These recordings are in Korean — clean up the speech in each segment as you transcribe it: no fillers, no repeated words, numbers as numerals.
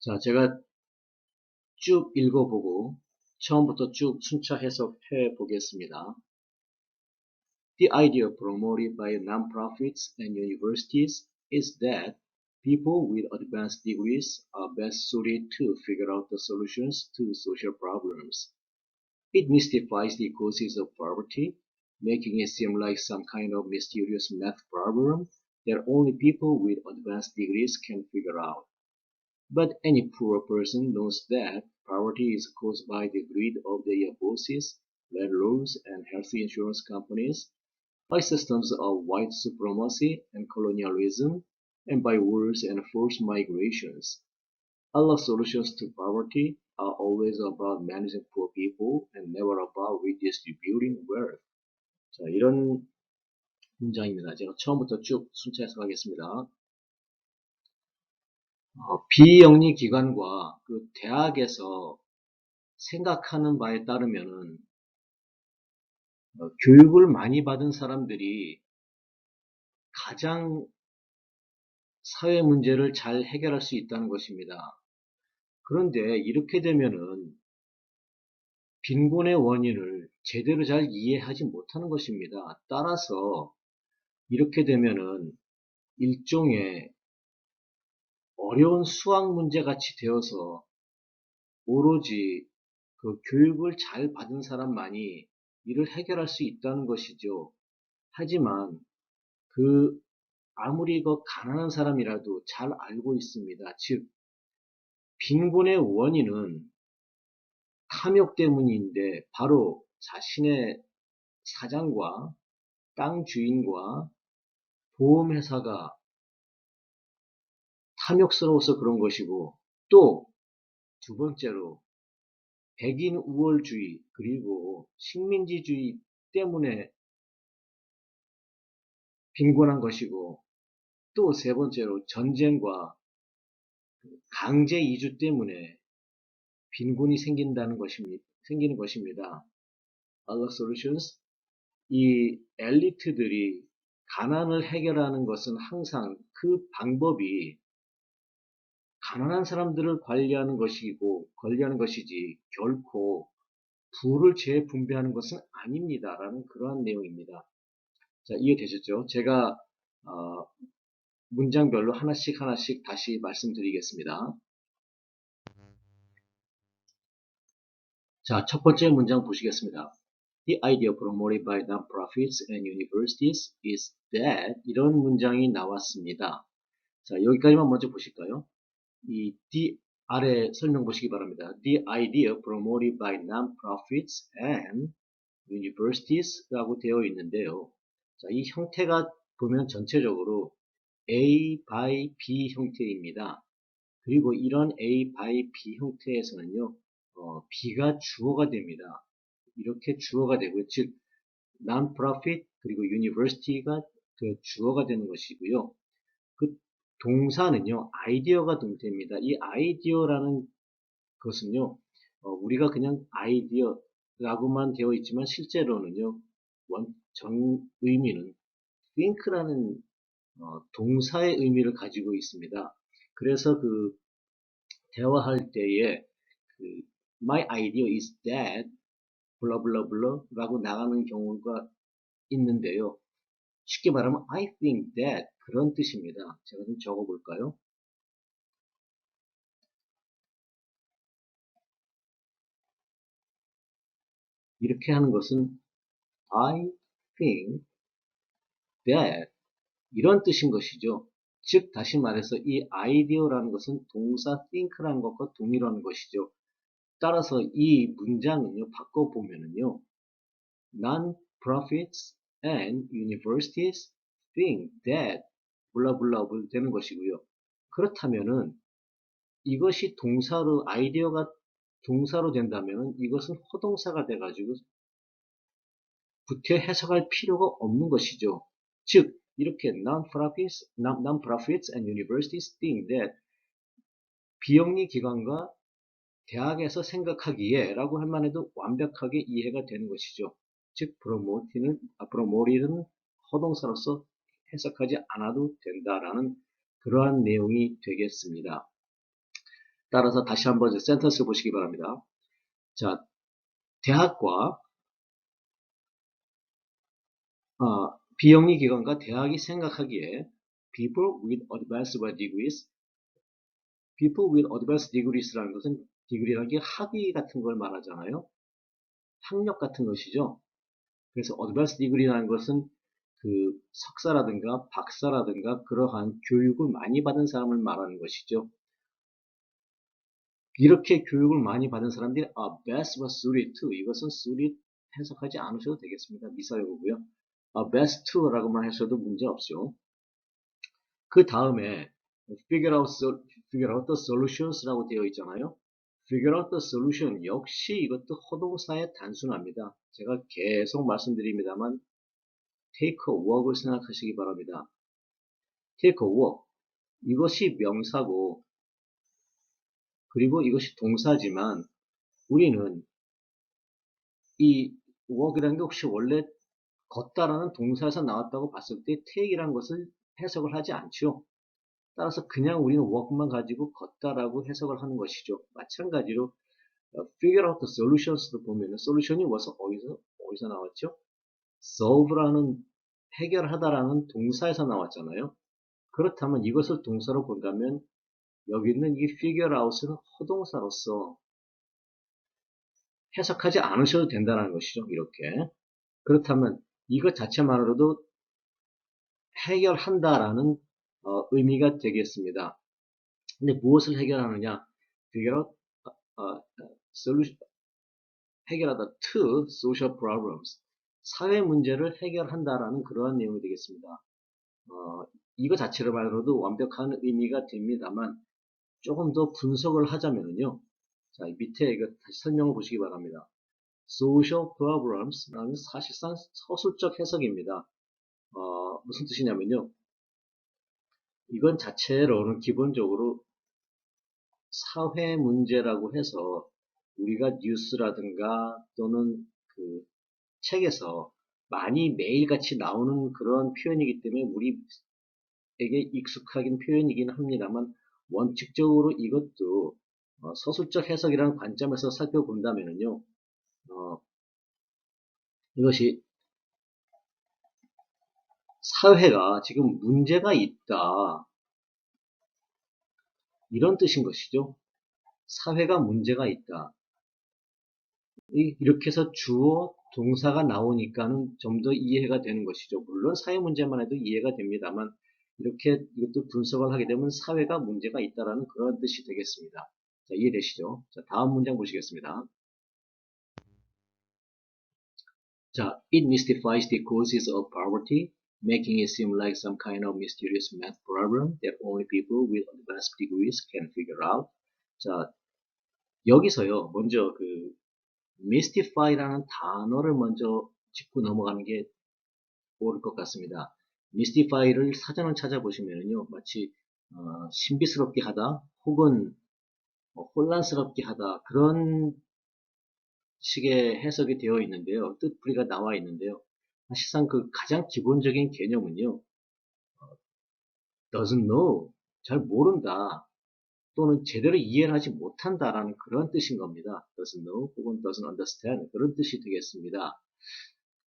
자, 제가 쭉 읽어보고 처음부터 쭉 순차 해석해 보겠습니다. The idea promoted by nonprofits and universities is that people with advanced degrees are best suited to figure out the solutions to social problems. It mystifies the causes of poverty, making it seem like some kind of mysterious math problem that only people with advanced degrees can figure out. But any poor person knows that poverty is caused by the greed of their bosses, landlords, and health insurance companies, by systems of white supremacy and colonialism, and by wars and forced migrations. All solutions to poverty are always about managing poor people and never about redistributing wealth. 자, 이런 문장입니다. 제가 처음부터 쭉 순차 해석하겠습니다. 비영리 기관과 그 대학에서 생각하는 바에 따르면은 교육을 많이 받은 사람들이 가장 사회 문제를 잘 해결할 수 있다는 것입니다. 그런데 이렇게 되면은 빈곤의 원인을 제대로 잘 이해하지 못하는 것입니다. 따라서 이렇게 되면은 일종의 어려운 수학 문제 같이 되어서 오로지 그 교육을 잘 받은 사람만이 이를 해결할 수 있다는 것이죠. 하지만 그 아무리 그 가난한 사람이라도 잘 알고 있습니다. 즉 빈곤의 원인은 탐욕 때문인데 바로 자신의 사장과 땅 주인과 보험회사가 탐욕스러워서 그런 것이고, 또 두 번째로 백인 우월주의 그리고 식민지주의 때문에 빈곤한 것이고, 또 세 번째로 전쟁과 강제 이주 때문에 빈곤이 생기는 것입니다. Other solutions. 이 엘리트들이 가난을 해결하는 것은 항상 그 방법이 가난한 사람들을 관리하는 것이지 결코 부를 재분배하는 것은 아닙니다. 라는 그러한 내용입니다. 자, 이해되셨죠? 제가 문장별로 하나씩 다시 말씀드리겠습니다. 자, 첫 번째 문장 보시겠습니다. The idea promoted by nonprofits and universities is that 이런 문장이 나왔습니다. 자, 여기까지만 먼저 보실까요? 이 the 아래 설명 보시기 바랍니다. The idea promoted by nonprofits and universities 라고 되어 있는데요. 자, 이 형태가 보면 전체적으로 A by B 형태입니다. 그리고 이런 A by B 형태에서는요, B가 주어가 됩니다. 이렇게 주어가 되고요. 즉, non-profit 그리고 university가 그 주어가 되는 것이고요. 그 동사는요, 아이디어가 됩니다. 이 아이디어라는 것은요, 우리가 그냥 아이디어라고만 되어 있지만 실제로는요, 전 의미는 think라는 동사의 의미를 가지고 있습니다. 그래서 그 대화할 때에 그 my idea is that 블라블라블라 라고 나가는 경우가 있는데요. 쉽게 말하면 I think that 그런 뜻입니다. 제가 좀 적어볼까요? 이렇게 하는 것은 I think that 이런 뜻인 것이죠. 즉 다시 말해서 이 아이디어라는 것은 동사 think라는 것과 동일한 것이죠. 따라서 이 문장은요, 바꿔보면은요, non-profits and universities think that 블라블라 되는 것이고요. 그렇다면은 이것이 동사로 아이디어가 동사로 된다면 이것은 허동사가 돼가지고 구태 해석할 필요가 없는 것이죠. 즉 이렇게 non-profits and universities think that 비영리 기관과 대학에서 생각하기에 라고 할 만해도 완벽하게 이해가 되는 것이죠. 즉 promote는 허동사로서 해석하지 않아도 된다라는 그러한 내용이 되겠습니다. 따라서 다시 한번 센텐스 보시기 바랍니다. 자, 대학과 비영리 기관과 대학이 생각하기에 people with advanced degrees, people with advanced degrees라는 것은 degree라는 게 학위 같은 걸 말하잖아요. 학력 같은 것이죠. 그래서 advanced degree라는 것은 그 석사라든가 박사라든가 그러한 교육을 많이 받은 사람을 말하는 것이죠. 이렇게 교육을 많이 받은 사람들이 best was suited to, 이것은 suited 해석하지 않으셔도 되겠습니다. 미사용이고요. best to라고만 하셔도 문제 없죠. 그 다음에 figure out the solutions라고 되어 있잖아요. figure out the solution 역시 이것도 허동사의 단순합니다. 제가 계속 말씀드립니다만 take a walk을 생각하시기 바랍니다. take a walk 이것이 명사고 그리고 이것이 동사지만 우리는 이 walk이라는 게 혹시 원래 걷다라는 동사에서 나왔다고 봤을 때 take이라는 것을 해석을 하지 않죠. 따라서 그냥 우리는 walk만 가지고 걷다라고 해석을 하는 것이죠. 마찬가지로 figure out the solutions도 보면은 solution이 어디서 나왔죠? solve라는 해결하다라는 동사에서 나왔잖아요. 그렇다면 이것을 동사로 본다면 여기 있는 이 figure out은 허동사로서 해석하지 않으셔도 된다는 것이죠. 이렇게. 그렇다면 이것 자체만으로도 해결한다라는 의미가 되겠습니다. 근데 무엇을 해결하느냐? figure out, solution, 해결하다 to social problems. 사회 문제를 해결한다라는 그러한 내용이 되겠습니다. 이거 자체로만으로도 완벽한 의미가 됩니다만 조금 더 분석을 하자면요. 자, 밑에 이거 다시 설명을 보시기 바랍니다. social problems라는 사실상 서술적 해석입니다. 무슨 뜻이냐면요. 이건 자체로는 기본적으로 사회 문제라고 해서 우리가 뉴스라든가 또는 그 책에서 많이 매일같이 나오는 그런 표현이기 때문에 우리에게 익숙하긴 표현이긴 합니다만 원칙적으로 이것도 서술적 해석이라는 관점에서 살펴본다면요. 이것이 사회가 지금 문제가 있다. 이런 뜻인 것이죠. 사회가 문제가 있다. 이렇게 해서 주어, 동사가 나오니까는 좀 더 이해가 되는 것이죠. 물론 사회 문제만 해도 이해가 됩니다만 이렇게 이것도 분석을 하게 되면 사회가 문제가 있다라는 그런 뜻이 되겠습니다. 자, 이해되시죠? 자, 다음 문장 보시겠습니다. 자, it mystifies the causes of poverty, making it seem like some kind of mysterious math problem that only people with advanced degrees can figure out. 자, 여기서요, 먼저 그 mystify라는 단어를 먼저 짚고 넘어가는 게 옳을 것 같습니다. mystify를 사전을 찾아보시면요, 마치 신비스럽게 하다, 혹은 혼란스럽게 하다 그런 식의 해석이 되어 있는데요. 뜻풀이가 나와 있는데요. 사실상 그 가장 기본적인 개념은요. doesn't know, 잘 모른다 또는 제대로 이해를 하지 못한다라는 그런 뜻인 겁니다. doesn't know 혹은 doesn't understand 그런 뜻이 되겠습니다.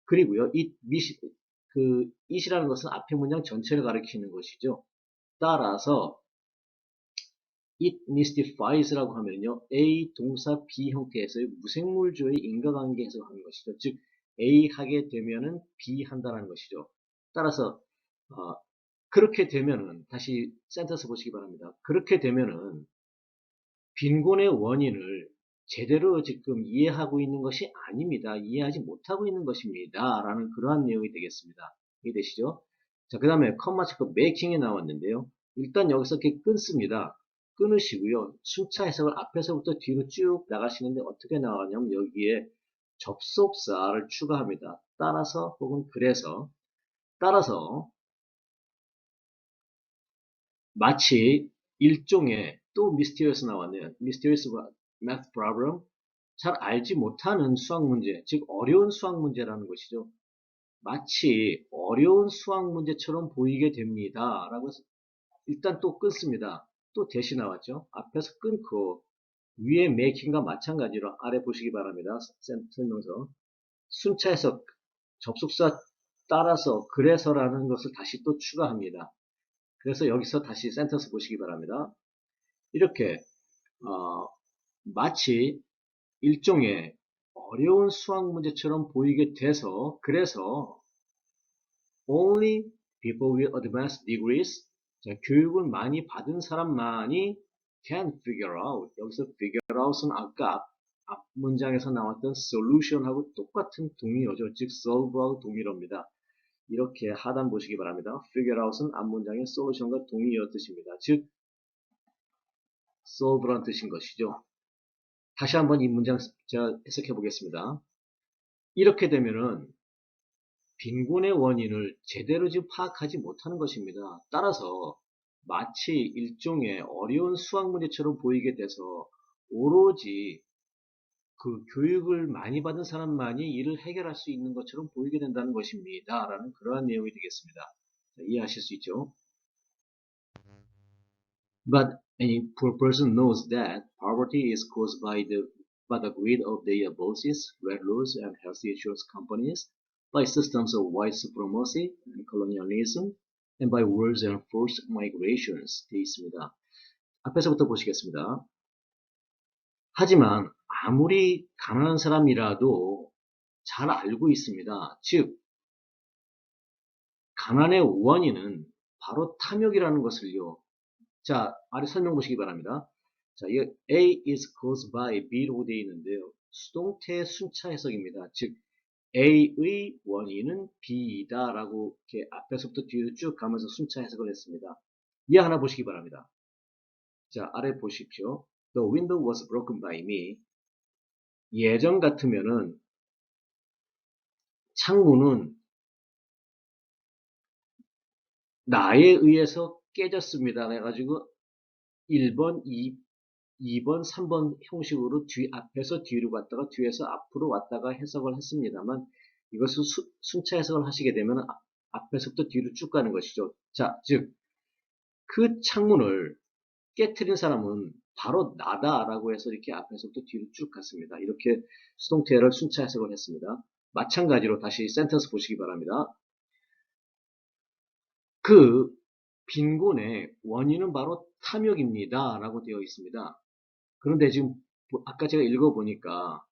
그리고요. it이라는 것은 앞에 문장 전체를 가리키는 것이죠. 따라서 it mystifies라고 하면요. A 동사 B 형태에서의 무생물조의 인과관계 해석하는 것이죠. 즉 A 하게 되면은 B 한다는 것이죠. 따라서 그렇게 되면은 다시 센터스 보시기 바랍니다. 그렇게 되면은 빈곤의 원인을 제대로 지금 이해하고 있는 것이 아닙니다. 이해하지 못하고 있는 것입니다. 라는 그러한 내용이 되겠습니다. 이해되시죠? 자, 그 다음에 컴마 체크 메이킹이 나왔는데요. 일단 여기서 이렇게 끊습니다. 끊으시고요. 순차 해석을 앞에서부터 뒤로 쭉 나가시는데 어떻게 나가냐면 여기에 접속사를 추가합니다. 따라서 혹은 그래서 따라서 마치 일종의 또 mysterious 나왔네요. mysterious math problem 잘 알지 못하는 수학 문제, 즉 어려운 수학 문제라는 것이죠. 마치 어려운 수학 문제처럼 보이게 됩니다. 라고 일단 또 끊습니다. 또 대시 나왔죠. 앞에서 끊고 위에 making과 마찬가지로 아래 보시기 바랍니다. 설명서. 순차 해석, 접속사 따라서 그래서라는 것을 다시 또 추가합니다. 그래서 여기서 다시 센텐스 보시기 바랍니다. 이렇게 마치 일종의 어려운 수학 문제처럼 보이게 돼서 그래서 only people with advanced degrees, 자, 교육을 많이 받은 사람만이 can figure out. 여기서 figure out은 아까 앞 문장에서 나왔던 solution하고 똑같은 동의어죠. 즉 solve하고 동일어입니다. 이렇게 하단 보시기 바랍니다. figure out은 앞 문장의 solution과 동의어 뜻입니다. 즉 solve란 뜻인 것이죠. 다시 한번 이 문장 제가 해석해 보겠습니다. 이렇게 되면은 빈곤의 원인을 제대로 지금 파악하지 못하는 것입니다. 따라서 마치 일종의 어려운 수학 문제처럼 보이게 돼서 오로지 그 교육을 많이 받은 사람만이 이를 해결할 수 있는 것처럼 보이게 된다는 것입니다. 라는 그러한 내용이 되겠습니다. 자, 이해하실 수 있죠? But any poor person knows that poverty is caused by the greed of their bosses, landlords, and health insurance companies, by systems of white supremacy and colonialism, and by wars and forced migrations. 되어 있습니다. 앞에서부터 보시겠습니다. 하지만 아무리 가난한 사람이라도 잘 알고 있습니다. 즉, 가난의 원인은 바로 탐욕이라는 것을요. 자, 아래 설명 보시기 바랍니다. 자, 이 A is caused by B로 되어 있는데요. 수동태의 순차 해석입니다. 즉, A의 원인은 B이다 라고 이렇게 앞에서부터 뒤로 쭉 가면서 순차 해석을 했습니다. 이해 하나 보시기 바랍니다. 자, 아래 보십시오. The window was broken by me. 예전 같으면은 창문은 나에 의해서 깨졌습니다. 해가지고 1번, 2번, 3번 형식으로 앞에서 뒤로 갔다가 뒤에서 앞으로 왔다가 해석을 했습니다만 이것을 순차 해석을 하시게 되면 앞에서부터 뒤로 쭉 가는 것이죠. 자, 즉, 그 창문을 깨트린 사람은 바로 나다라고 해서 이렇게 앞에서부터 뒤로 쭉 갔습니다. 이렇게 수동태를 순차 해석을 했습니다. 마찬가지로 다시 센텐스 보시기 바랍니다. 그 빈곤의 원인은 바로 탐욕입니다. 라고 되어 있습니다. 그런데 지금 아까 제가 읽어보니까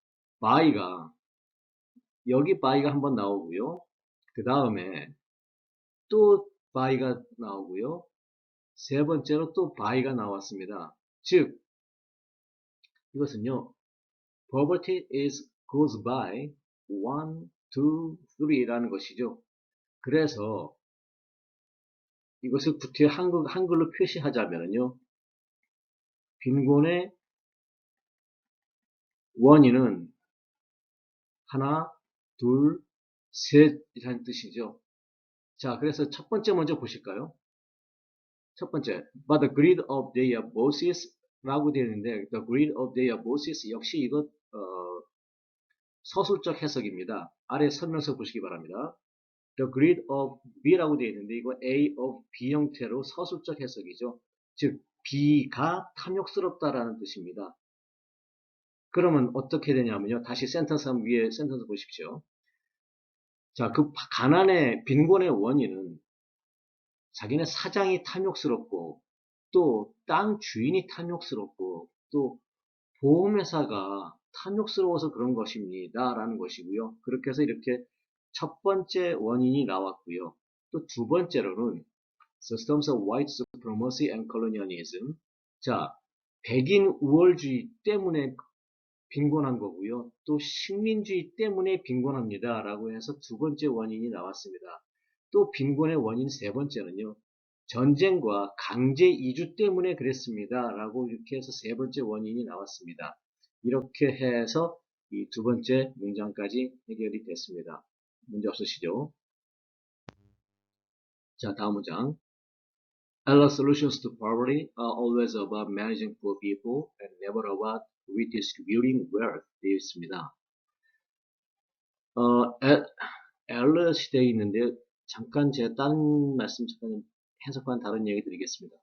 by가 여기 by가 한번 나오고요. 그 다음에 또 by가 나오고요. 세 번째로 또 by가 나왔습니다. 즉 이것은요. Poverty is caused by 1, 2, 3라는 것이죠. 그래서 이것을 구태 한글로 표시하자면요. 빈곤의 원인은 하나, 둘, 셋이라는 뜻이죠. 자, 그래서 첫 번째 먼저 보실까요? 첫 번째, by the greed of their bosses 라고 되어 있는데, the greed of their bosses 역시 이것 서술적 해석입니다. 아래 설명서 보시기 바랍니다. The greed of B라고 되어 있는데 이거 A of B 형태로 서술적 해석이죠. 즉 B가 탐욕스럽다라는 뜻입니다. 그러면 어떻게 되냐면요. 다시 센텐스 위에 센텐스 보십시오. 자, 그 가난의 빈곤의 원인은 자기네 사장이 탐욕스럽고 또 땅 주인이 탐욕스럽고 또 보험회사가 탐욕스러워서 그런 것입니다. 라는 것이고요. 그렇게 해서 이렇게 첫 번째 원인이 나왔고요. 또 두 번째로는 systems of white supremacy and colonialism. 자, 백인 우월주의 때문에 빈곤한 거고요. 또 식민주의 때문에 빈곤합니다. 라고 해서 두 번째 원인이 나왔습니다. 또 빈곤의 원인 세 번째는요. 전쟁과 강제 이주 때문에 그랬습니다. 라고 이렇게 해서 세 번째 원인이 나왔습니다. 이렇게 해서 이 두 번째 문장까지 해결이 됐습니다. 문제 없으시죠? 자, 다음 문장. Ella's solutions to poverty are always about managing poor people and never about redistributing wealth. 되어 있습니다. 엘러 시대에 있는데 잠깐 제가 다른 말씀 잠깐 해석한 다른 얘기 드리겠습니다.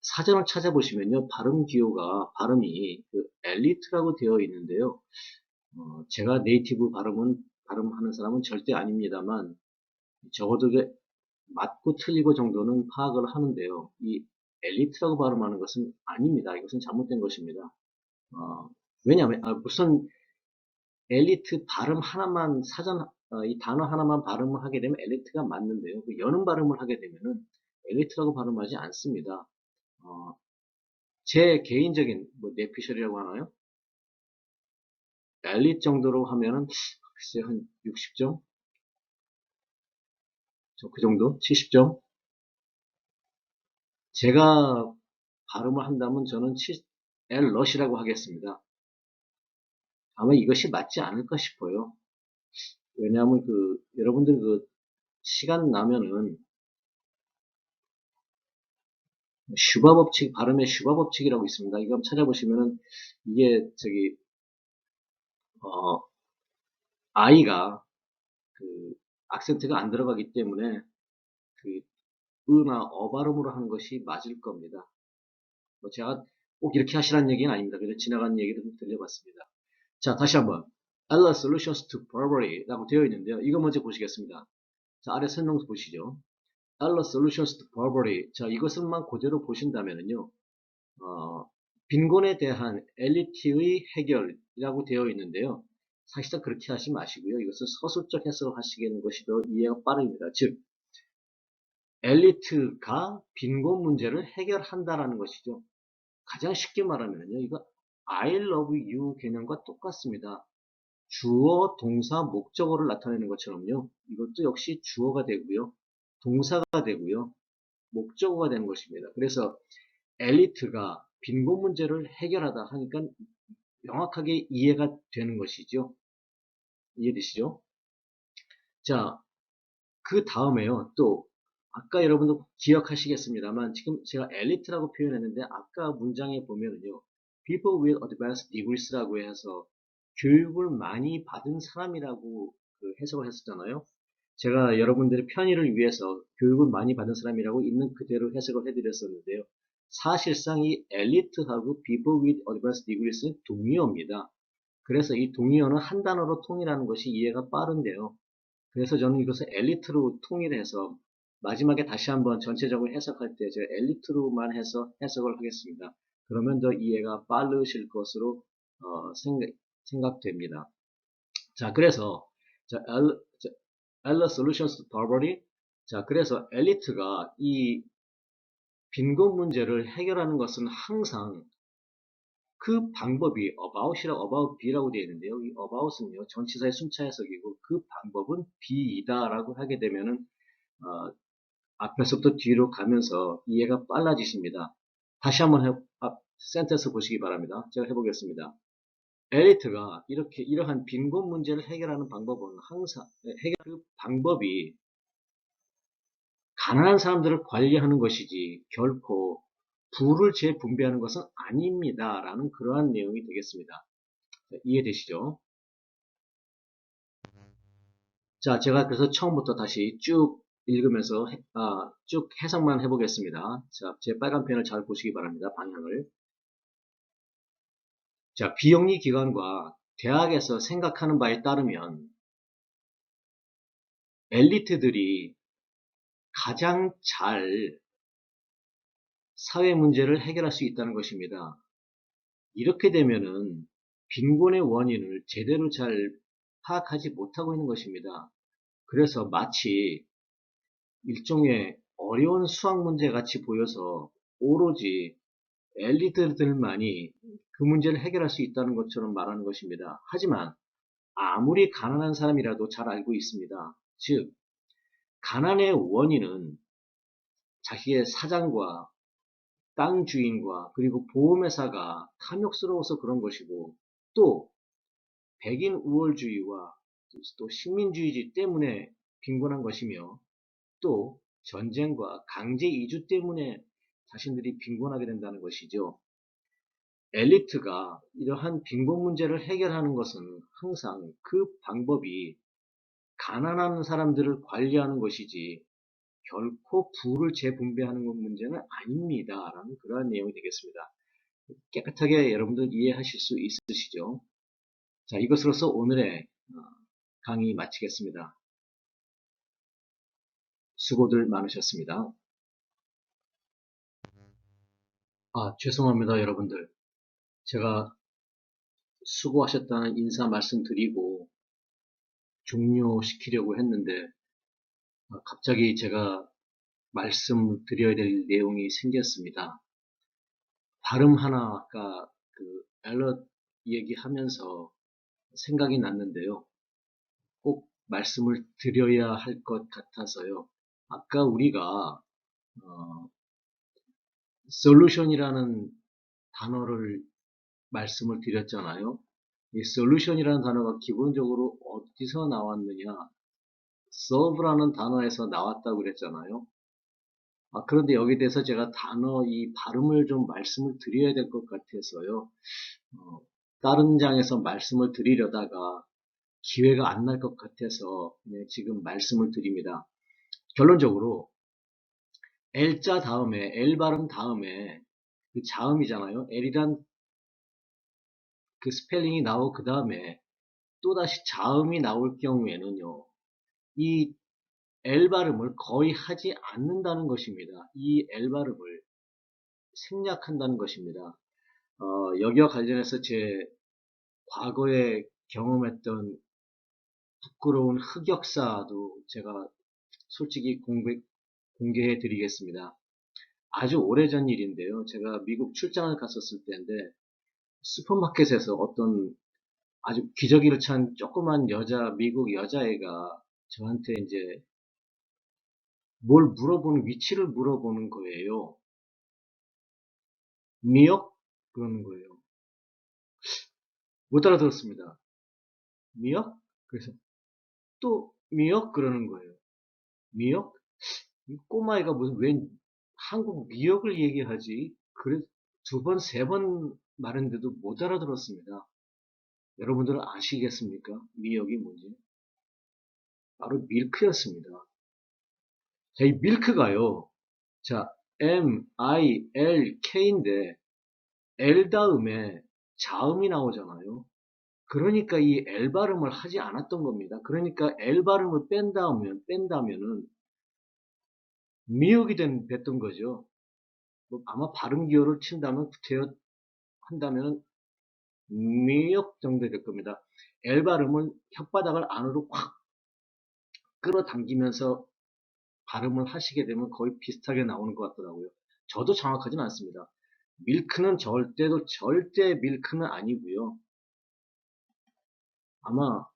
사전을 찾아보시면요, 발음 기호가 발음이 그 엘리트라고 되어 있는데요. 제가 네이티브 발음하는 사람은 절대 아닙니다만 적어도 맞고 틀리고 정도는 파악을 하는데요. 이 엘리트라고 발음하는 것은 아닙니다. 이것은 잘못된 것입니다. 왜냐하면 우선 엘리트 발음 하나만 이 단어 하나만 발음을 하게 되면 엘리트가 맞는데요. 그 여는 발음을 하게 되면은 엘리트라고 발음하지 않습니다. 어, 제 개인적인 뭐 뇌피셜이라고 하나요? 엘리트 정도로 하면은 글쎄 한 60점? 그 정도? 70점? 제가 발음을 한다면 저는 엘럿이라고 하겠습니다. 아마 이것이 맞지 않을까 싶어요. 왜냐하면 여러분들 시간 나면은 슈바 법칙, 발음의 슈바 법칙이라고 있습니다. 이거 한번 찾아보시면은 이게 어, 아이가 악센트가 안 들어가기 때문에 그 으나 어 발음으로 하는 것이 맞을 겁니다. 뭐 제가 꼭 이렇게 하시라는 얘기는 아닙니다. 그냥 지나가는 얘기를 좀 들려봤습니다. 자, 다시 한번. Ella Solutions to Poverty 라고 되어 있는데요. 이거 먼저 보시겠습니다. 자, 아래 설명서 보시죠. Ella Solutions to Poverty. 자, 이것을만 그대로 보신다면요. 빈곤에 대한 엘리트의 해결이라고 되어 있는데요. 사실상 그렇게 하지 마시고요. 이것은 서술적 해석을 하시는 것이 더 이해가 빠릅니다. 즉, 엘리트가 빈곤 문제를 해결한다라는 것이죠. 가장 쉽게 말하면요. 이거 I love you 개념과 똑같습니다. 주어, 동사, 목적어를 나타내는 것처럼요. 이것도 역시 주어가 되고요. 동사가 되고요. 목적어가 되는 것입니다. 그래서 엘리트가 빈곤 문제를 해결하다 하니까 명확하게 이해가 되는 것이죠. 이해되시죠? 자, 그 다음에요. 또 아까 여러분도 기억하시겠습니다만 지금 제가 엘리트라고 표현했는데 아까 문장에 보면은요. People with advanced degrees라고 해서 교육을 많이 받은 사람이라고 해석을 했었잖아요. 제가 여러분들의 편의를 위해서 교육을 많이 받은 사람이라고 있는 그대로 해석을 해드렸었는데요. 사실상 이 엘리트하고 people with advanced degrees는 동의어입니다. 그래서 이 동의어는 한 단어로 통일하는 것이 이해가 빠른데요. 그래서 저는 이것을 엘리트로 통일해서 마지막에 다시 한번 전체적으로 해석할 때 제가 엘리트로만 해서 해석을 하겠습니다. 그러면 더 이해가 빠르실 것으로 생각됩니다. 자, 그래서 자, Ella Solutions to Poverty. 자, 그래서 엘리트가 이 빈곤 문제를 해결하는 것은 항상 그 방법이 about be라고 되어 있는데요. 이 about은요, 전치사의 순차 해석이고 그 방법은 be이다라고 하게 되면은 앞에서부터 뒤로 가면서 이해가 빨라지십니다. 다시 한번 센텐스 보시기 바랍니다. 제가 해보겠습니다. 엘리트가 이러한 빈곤 문제를 해결하는 방법은 항상 그 방법이 가난한 사람들을 관리하는 것이지 결코 부를 재분배하는 것은 아닙니다. 라는 그러한 내용이 되겠습니다. 이해되시죠? 자, 제가 그래서 처음부터 다시 쭉 읽으면서 쭉 해석만 해보겠습니다. 자, 제 빨간 펜을 잘 보시기 바랍니다. 방향을. 자, 비영리 기관과 대학에서 생각하는 바에 따르면 엘리트들이 가장 잘 사회 문제를 해결할 수 있다는 것입니다. 이렇게 되면은 빈곤의 원인을 제대로 잘 파악하지 못하고 있는 것입니다. 그래서 마치 일종의 어려운 수학 문제 같이 보여서 오로지 엘리트들만이 그 문제를 해결할 수 있다는 것처럼 말하는 것입니다. 하지만 아무리 가난한 사람이라도 잘 알고 있습니다. 즉, 가난의 원인은 자기의 사장과 땅 주인과 그리고 보험회사가 탐욕스러워서 그런 것이고 또 백인 우월주의와 또 식민주의 때문에 빈곤한 것이며 또 전쟁과 강제 이주 때문에 자신들이 빈곤하게 된다는 것이죠. 엘리트가 이러한 빈곤 문제를 해결하는 것은 항상 그 방법이 가난한 사람들을 관리하는 것이지 결코 부를 재분배하는 것 문제는 아닙니다. 라는 그러한 내용이 되겠습니다. 깨끗하게 여러분들 이해하실 수 있으시죠? 자, 이것으로서 오늘의 강의 마치겠습니다. 수고들 많으셨습니다. 죄송합니다, 여러분들. 제가 수고하셨다는 인사 말씀드리고 종료시키려고 했는데 갑자기 제가 말씀드려야 될 내용이 생겼습니다. 발음 하나가 앨럿 얘기하면서 생각이 났는데요. 꼭 말씀을 드려야 할 것 같아서요. 아까 우리가 솔루션이라는 단어를 말씀을 드렸잖아요. 이 솔루션이라는 단어가 기본적으로 어디서 나왔느냐? solve라는 단어에서 나왔다고 그랬잖아요. 그런데 여기에 대해서 제가 이 발음을 좀 말씀을 드려야 될 것 같아서요. 다른 장에서 말씀을 드리려다가 기회가 안 날 것 같아서 지금 말씀을 드립니다. 결론적으로 L자 다음에 L 발음 다음에 그 자음이잖아요. L이란 그 스펠링이 나오고 그 다음에 또다시 자음이 나올 경우에는요. 이 L 발음을 거의 하지 않는다는 것입니다. 이 L 발음을 생략한다는 것입니다. 여기와 관련해서 제 과거에 경험했던 부끄러운 흑역사도 제가 솔직히 공개해 드리겠습니다. 아주 오래전 일인데요. 제가 미국 출장을 갔었을 때인데 슈퍼마켓에서 어떤 아주 기저귀를 찬 조그만 미국 여자애가 저한테 이제 위치를 물어보는 거예요. 미역? 그러는 거예요. 못 알아들었습니다. 미역? 그래서 또 미역? 그러는 거예요. 미역? 이 꼬마애가 웬 한국 미역을 얘기하지? 그래 두 번, 세 번 말했는데도 못 알아들었습니다. 여러분들은 아시겠습니까? 미역이 뭔지? 바로 밀크였습니다. 자, 이 밀크가요. 자, M-I-L-K인데 L 다음에 자음이 나오잖아요. 그러니까 이 L 발음을 하지 않았던 겁니다. 그러니까 L 발음을 뺀다면은 미역이 됐던 거죠. 아마 발음 기호를 한다면 미역 정도 될 겁니다. L 발음은 혓바닥을 안으로 확 끌어당기면서 발음을 하시게 되면 거의 비슷하게 나오는 것 같더라고요. 저도 정확하진 않습니다. 밀크는 절대 밀크는 아니고요. 아마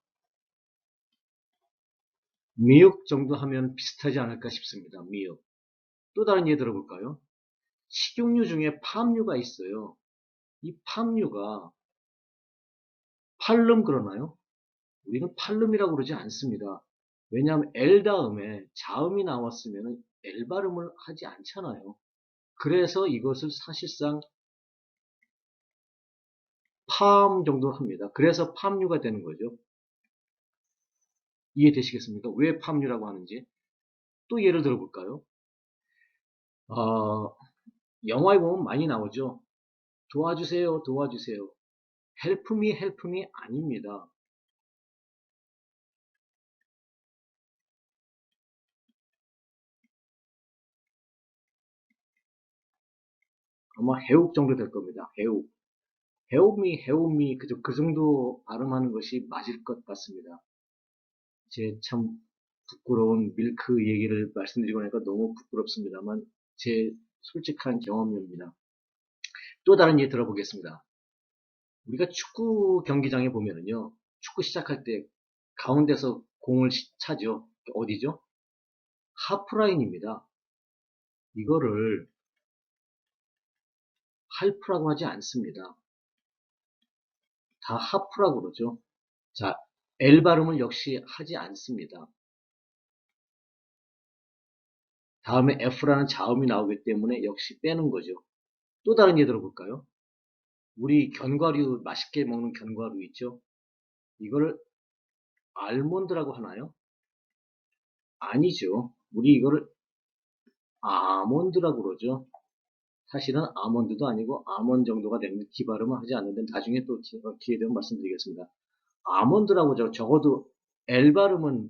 미역 정도 하면 비슷하지 않을까 싶습니다. 미역. 또 다른 예 들어볼까요? 식용유 중에 팜유가 있어요. 이 팜유가 팔름 그러나요? 우리는 팔름이라고 그러지 않습니다. 왜냐하면 L 다음에 자음이 나왔으면 L 발음을 하지 않잖아요. 그래서 이것을 사실상 팜 정도 합니다. 그래서 팜유가 되는 거죠. 이해되시겠습니까? 왜 팜유라고 하는지. 또 예를 들어볼까요? 어, 영화에 보면 많이 나오죠. 도와주세요, 도와주세요. help me, help me 아닙니다. 아마 해욱 정도 될 겁니다. 해욱. help me, help me. 그 정도 발음하는 것이 맞을 것 같습니다. 제 참 부끄러운 밀크 얘기를 말씀드리고 나니까 너무 부끄럽습니다만 제 솔직한 경험입니다. 또 다른 예 들어보겠습니다. 우리가 축구 경기장에 보면은요, 축구 시작할 때 가운데서 공을 차죠. 어디죠? 하프라인입니다. 이거를 할프라고 하지 않습니다. 다 하프라고 그러죠. 자, L 발음을 역시 하지 않습니다. 다음에 F라는 자음이 나오기 때문에 역시 빼는 거죠. 또 다른 예 들어볼까요? 우리 견과류, 맛있게 먹는 견과류 있죠? 이거를 알몬드라고 하나요? 아니죠. 우리 이거를 아몬드라고 그러죠. 사실은 아몬드도 아니고 아몬 정도가 됩니다. 기 발음을 하지 않는데 나중에 또 기회 되면 말씀드리겠습니다. 아몬드라고 적어도 L 발음은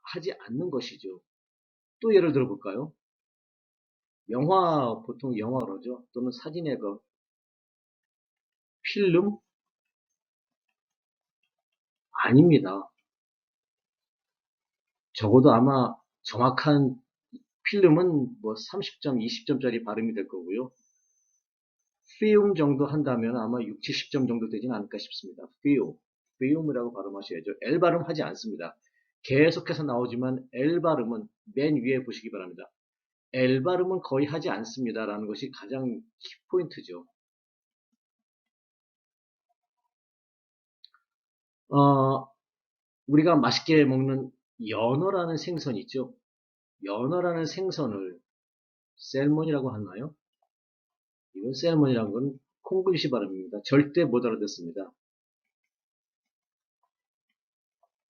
하지 않는 것이죠. 또 예를 들어볼까요? 영화, 보통 영화 그러죠. 또는 사진의 그 필름? 아닙니다. 적어도 아마 정확한 필름은 뭐 30점, 20점짜리 발음이 될 거고요. film 정도 한다면 아마 6, 70점 정도 되진 않을까 싶습니다. film이라고 발음하셔야죠. L 발음하지 않습니다. 계속해서 나오지만 L 발음은 맨 위에 보시기 바랍니다. L 발음은 거의 하지 않습니다라는 것이 가장 키포인트죠. 우리가 맛있게 먹는 연어라는 생선 있죠? 연어라는 생선을 셀몬이라고 하나요? 이건 셀몬이라는 건 콩글리시 발음입니다. 절대 못 알아듣습니다.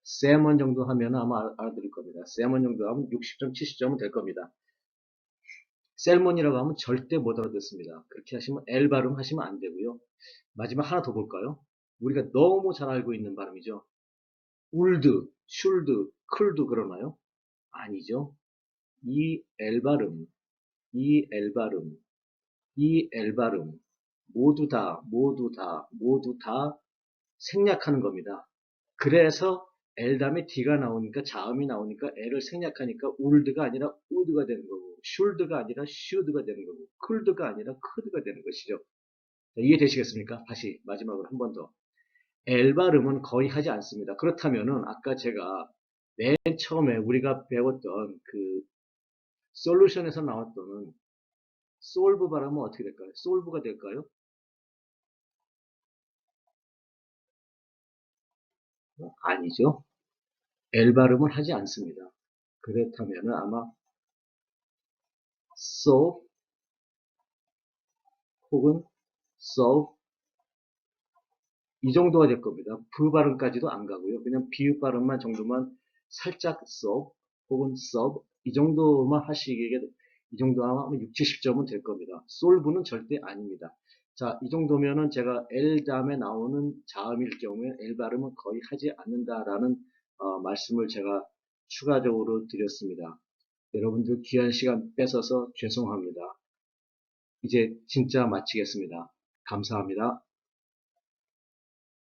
세먼 정도 하면 아마 알아들을 겁니다. 세먼 정도 하면 60점, 70점은 될 겁니다. 셀몬이라고 하면 절대 못 알아듣습니다. 그렇게 하시면 L 발음 하시면 안 되고요. 마지막 하나 더 볼까요? 우리가 너무 잘 알고 있는 발음이죠. 울드, 슐드, 클드 그러나요? 아니죠. 이 L 발음, 이 L 발음, 이 L 발음 모두 다 생략하는 겁니다. 그래서 L 다음에 D가 나오니까 자음이 나오니까 L을 생략하니까 울드가 아니라 우드가 되는 거고 슐드가 아니라 슈드가 되는 거고 쿨드가 아니라 크드가 되는 것이죠. 자, 이해되시겠습니까? 다시 마지막으로 한 번 더. L 발음은 거의 하지 않습니다. 그렇다면은 아까 제가 맨 처음에 우리가 배웠던 그 솔루션에서 나왔던 솔브 발음은 어떻게 될까요? 솔브가 될까요? 아니죠. L 발음을 하지 않습니다. 그렇다면 아마 so 혹은 so 이 정도가 될 겁니다. 그 발음까지도 안 가고요. 그냥 비읍 발음만 정도만 살짝 so 혹은 sub 이 정도만 하시게 이 정도 하면 6, 70점은 될 겁니다. solve는 절대 아닙니다. 자, 이 정도면은 제가 L 다음에 나오는 자음일 경우에 L 발음은 거의 하지 않는다라는 말씀을 제가 추가적으로 드렸습니다. 여러분들 귀한 시간 뺏어서 죄송합니다. 이제 진짜 마치겠습니다. 감사합니다.